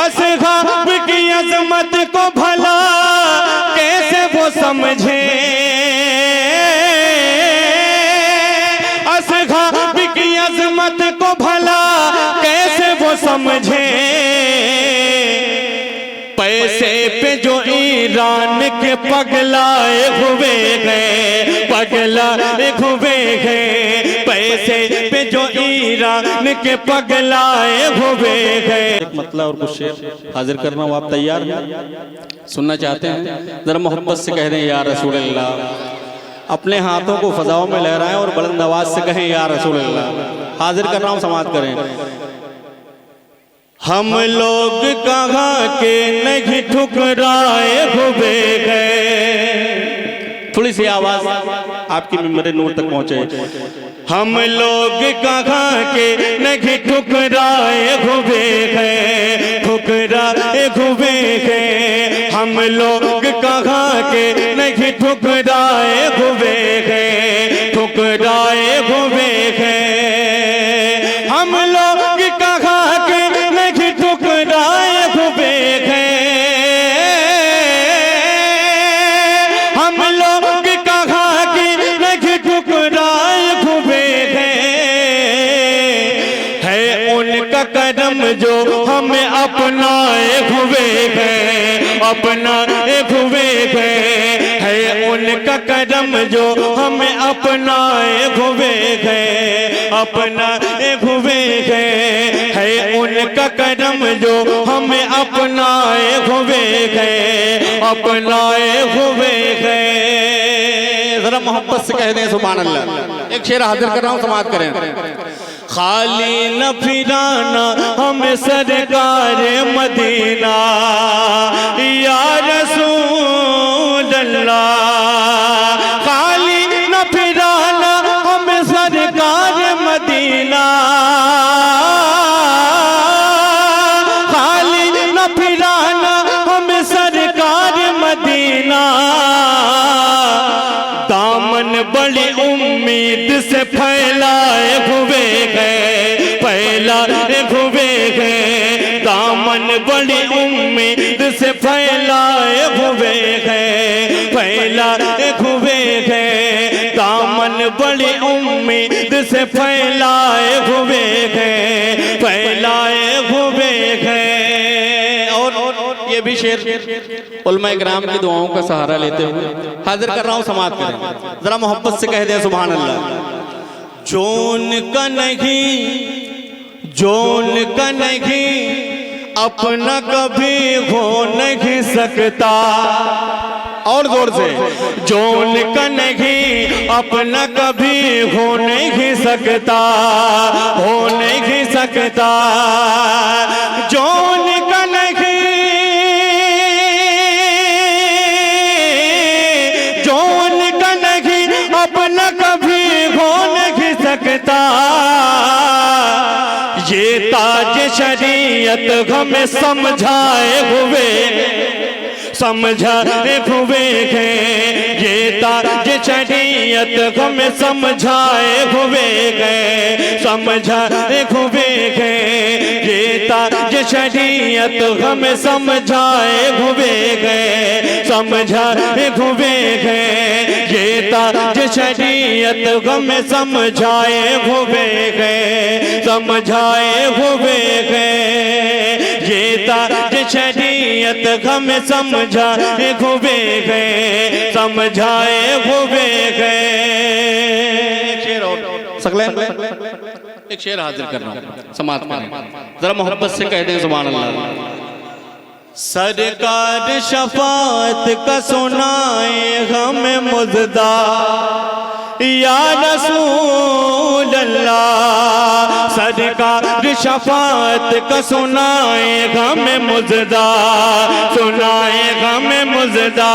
असहाब की अजमत को भला कैसे वो समझे, असहाब की अजमत को भला कैसे वो समझे। पैसे पे जो ईरान के पगलाए हुए गए, पगलाए हुए गए, पैसे पे जो ईरान के पगलाए हुए गए। एक मतलब और कुछ शेर हाजिर करना हूँ, आप तैयार हैं? सुनना चाहते हैं? जरा मोहब्बत से कह दें या रसूल अल्लाह। अपने हाथों को फजाओं में लहराएं और बुलंद आवाज से कहें या रसूल अल्लाह। हाजिर कर रहा हूँ, समाअत करें। हम लोग कहाँ के नहीं ठुकराए हुए गए। थोड़ी सी आवाज आपकी मेरे नूर तक पहुंचे। हम लोग कहाँ के नहीं ठुकराए हुए गए, ठुकराए हुए गए। हम लोग कहाँ के नहीं ठुकराए हुए गए, ठुकराए हुए गए। हम लोग कहाँ के नहीं ठुकराए हुए गए, हम लोग कहाँ के नहीं ठुकराए हुए गए। है उनका करम जो हमें अपनाए हुए गए, अपनाए हुए गए। है उनका करम जो हमें अपनाए हुए गए, अपनाए हुए गए। है उनका करम जो हमें अपनाए हुए गए, अपनाए हुए गए। जरा मोहब्बत से कह दें सुभान अल्लाह। एक शेर हाजिर कर रहा हूँ, समाअत करें। खाली न फिराना हमें सरकार मदीना या रसूल अल्लाह। खाली न फिराना हमें सरकार मदीना, खाली न फिराना हमें सरकार मदीना। दामन बड़ी उम्मीद से फैलाए हुए गए, फैलाए हुए गए। दामन बड़ी उम्मीद से फैलाए हुए गए, फैलाए हुए गए। दामन बड़ी उम्मीद से फैलाए हुए गए, फैलाए हुए गए। और ये भी शेर उलमा किराम की दुआओं का सहारा लेते हुए हाजिर कर रहा हूँ, समाअत करें। जरा मोहब्बत से कह दें सुभान अल्लाह। जोन का नहीं, जोन का नहीं, अपना कभी हो नहीं सकता। और जोर से। जोन का नहीं, अपना कभी हो नहीं सकता, हो नहीं सकता। जोन का नहीं, जोन का नहीं, अपना कभी हो नहीं सकता। ये ताज शरीयत हमें समझाए हुए, समझाए हुए गए। ये ताज शरीयत हमें समझाए हुए गए, समझाए हुए गए। ये ताज शरीयत हमें समझाए हुए गए, समझाए हुए गए। ये ताज शरीयत हमें समझाए हुए गए, समझाए हुए गए। ये ताज शरीयत हमें समझाए हुए गए, समझाए हुए गए। एक शेर हाजिर कर रहा हूँ, समाअत करें। जरा मोहब्बत से कह दें सुभान अल्लाह। सरकार शफाअत का सुनाए हमें मुजदा या रसूल अल्लाह। सरकार शफाअत का सुनाए हमें मुजदा, सुनाए हमें मुजदा।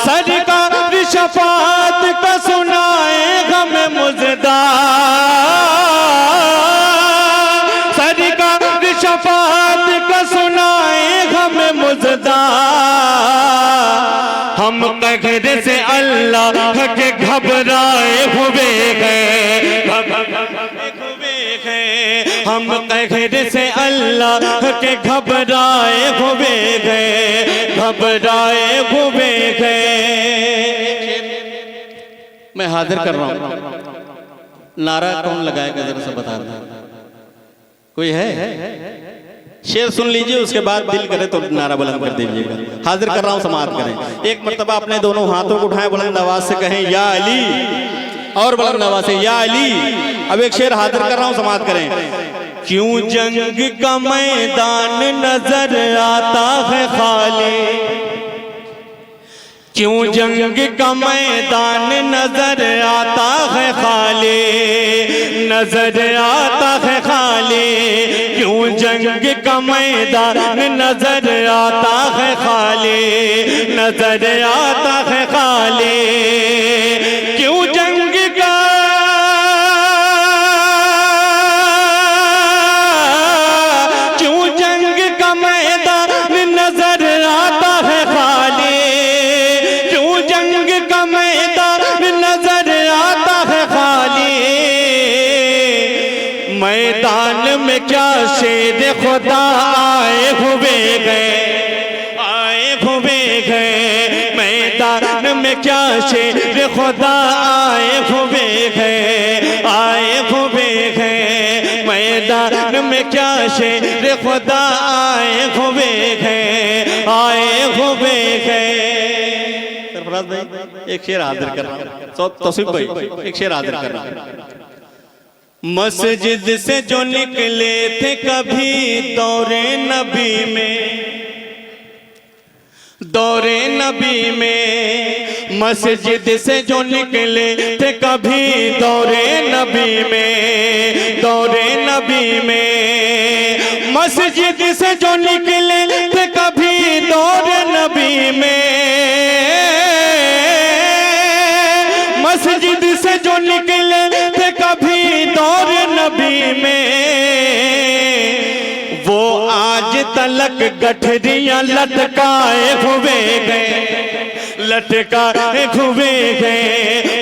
सरकार शफाअत का सुनाए हमें मुजदा, सरकार शफाअत का सुनाए हमें मुजदा। हम कहर से अल्लाह के घबराए हुए गए, हम कहर से अल्लाह के घबराए हुए गए, घबराए हुए गए। मैं हाजिर कर रहा हूं, नारा कौन लगाएगा जरा सा बता दें, कोई है? शेर सुन लीजिए, उसके बाद दिल करे तो नारा बुलंद कर दीजिएगा। हाजिर कर रहा हूं, समाप्त करें। एक मर्तबा अपने दोनों हाथों को उठाएं, बुलंद आवाज से कहें या अली, और बुलंद आवाज से या अली। अब एक शेर हाजिर कर रहा हूं, समाप्त करें। क्यों जंग का मैदान नजर आता है खाली, क्यों जंग का मैदान नजर आता है खाली, नजर आता है खाली। क्यों जंग का मैदान नजर आता है खाली, नजर आता है खाली। क्यों जंग का क्यों जंग का मैदान नजर आता है खाली, क्यों जंग का मैदान नजर आता है खाली। मैदान में क्या शेर खुदा आए हुए गए, आए हुए गए। मैदान में क्या शेर खुदा आए हुए गए, आए हुए गए। मैदान में क्या शेर खुदा आए हुए गए, आए हुए गए। सरफराज भाई एक शेर हाजिर कर रहा हूं, तौसीफ भाई एक शेर हाजिर कर रहा हूं। मस्जिद से जो निकले थे कभी दौरे नबी में, दौरे नबी में। मस्जिद से जो निकले थे कभी दौरे नबी में, दौरे नबी में। मस्जिद से जो निकले थे कभी दौरे नबी में, मस्जिद से जो निकले थे कभी दौर नबी में। वो आज तलक गठरियां लटकाए हुए गए, लटकाए हुए गए।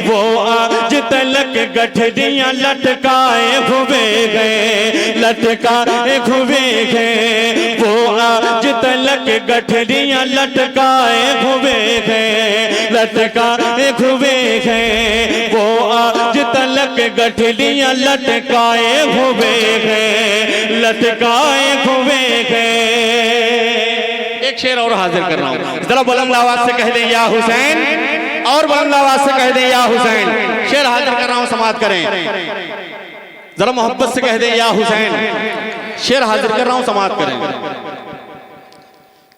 वो आज तलक गठरियां लटकाए हुए गए, लटकाए हुए गए। वो आज तलक गठरियां लटकाए हुए गए, लटकाए हुए गए। वो आज तलक गठरियां लटकाए हुए गए, लटकाए हुए गए। एक शेर और हाजिर कर रहा हूं, जरा बुलंद आवाज से कह दें या हुसैन, और बुलंद आवाज से कह दें या हुसैन। शेर हाजिर कर रहा हूं, समाप्त करें। जरा मोहब्बत से कह दें या हुसैन। शेर हाजिर कर रहा हूं, समाप्त करें।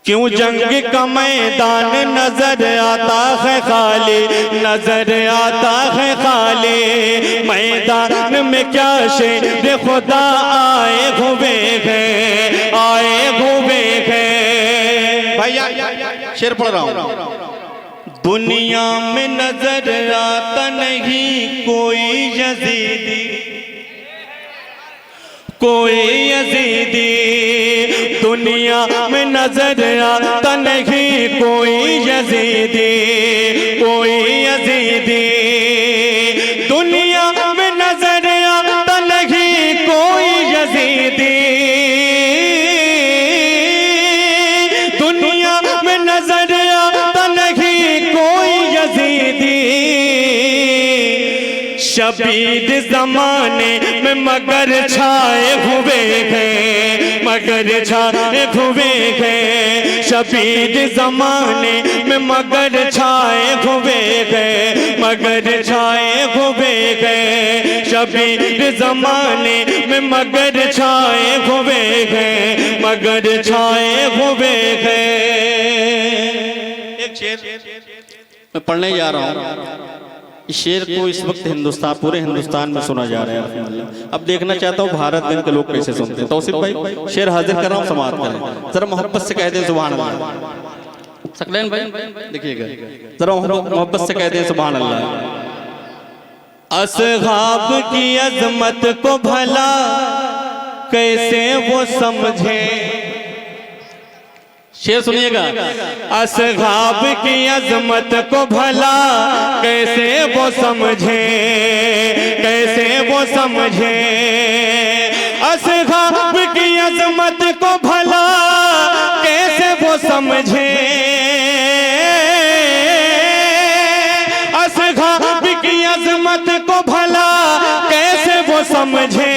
क्यों जंग का मैदान नजर आता है खाली, नजर आता है खाली। मैदान में क्या शेर खुदा आए हुए हैं, आए हुए हैं। भैया शेर पढ़ रहा हूं। दुनिया में नजर आता नहीं कोई यजीदी, कोई यजीदी। दुनिया में नजर आता नहीं कोई यजीदी, कोई यजीदी। दुनिया में नजर आता नहीं कोई यजीदी, दुनिया में नजर आता नहीं कोई यजीदी। शबीर जमाने में मगर छाए हुए हैं, मगर छाए हुए हैं। शबीर जमाने में मगर छाए हुए हैं, मगर छाए हुए हैं। शबीर जमाने में मगर छाए हुए हैं, मगर छाए हुए हैं। एक शेर मैं पढ़ने जा रहा हूँ। इस शेर को इस वक्त हिंदुस्तान, पूरे हिंदुस्तान में सुना जा रहा है। अब देखना चाहता हूँ भारत दिन के लोग कैसे सुनते हैं। तौसीफ भाई शेर हाजिर कर रहा हूँ, समाप्त करें। जरा मोहब्बत से कह दें सुभान अल्लाह। सकलैन भाई देखिएगा, जरा मोहब्बत से कह दें सुभान अल्लाह। असहाब की अजमत को भला कैसे वो समझे, शेर सुनिएगा। असहाब की अजमत को भला कैसे वो समझे, कैसे वो समझे। असहाब असहाब की अजमत को भला कैसे वो समझे, असहाब की अजमत को भला कैसे वो समझे।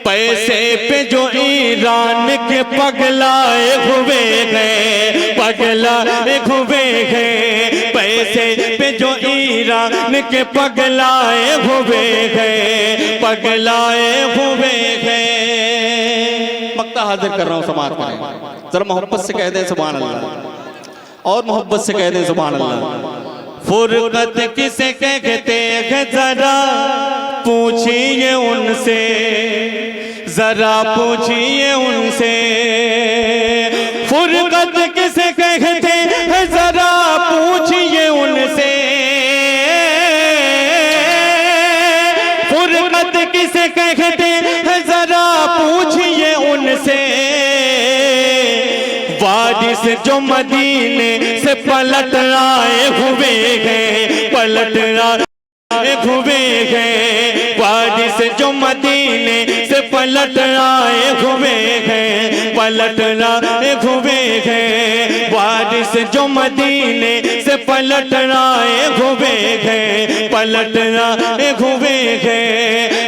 पैसे पे जो ईरान के पगलाए हुए गए, पगलाए हुए गए, पैसे पे जो ईरान के पगलाए हुए गए, पगलाए हुए गए। मक्ता हाजिर कर रहा हूँ समाज में, जरा मोहब्बत से कह दें सुभान अल्लाह, और मोहब्बत से कह दें सुभान अल्लाह। फुरकत किसे कहते हैं जरा पूछिए उनसे, जरा पूछिए उनसे। फुरकत किसे कहते हैं जरा पूछिए उनसे, फुरकत किसे कहते हैं जरा पूछिए उनसे। वारिस जो मदीने से पलट आए हुए हैं, पलट आए हुए हैं, वारिस जो मदीने से पलट आए हुए हैं, पलट आए हुए हैं, वारिस जो मदीने से पलट आए हुए हैं, पलट आए हुए हैं।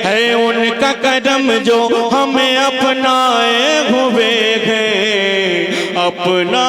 है उनका कदम जो हमें अपनाए हुए हैं, अपना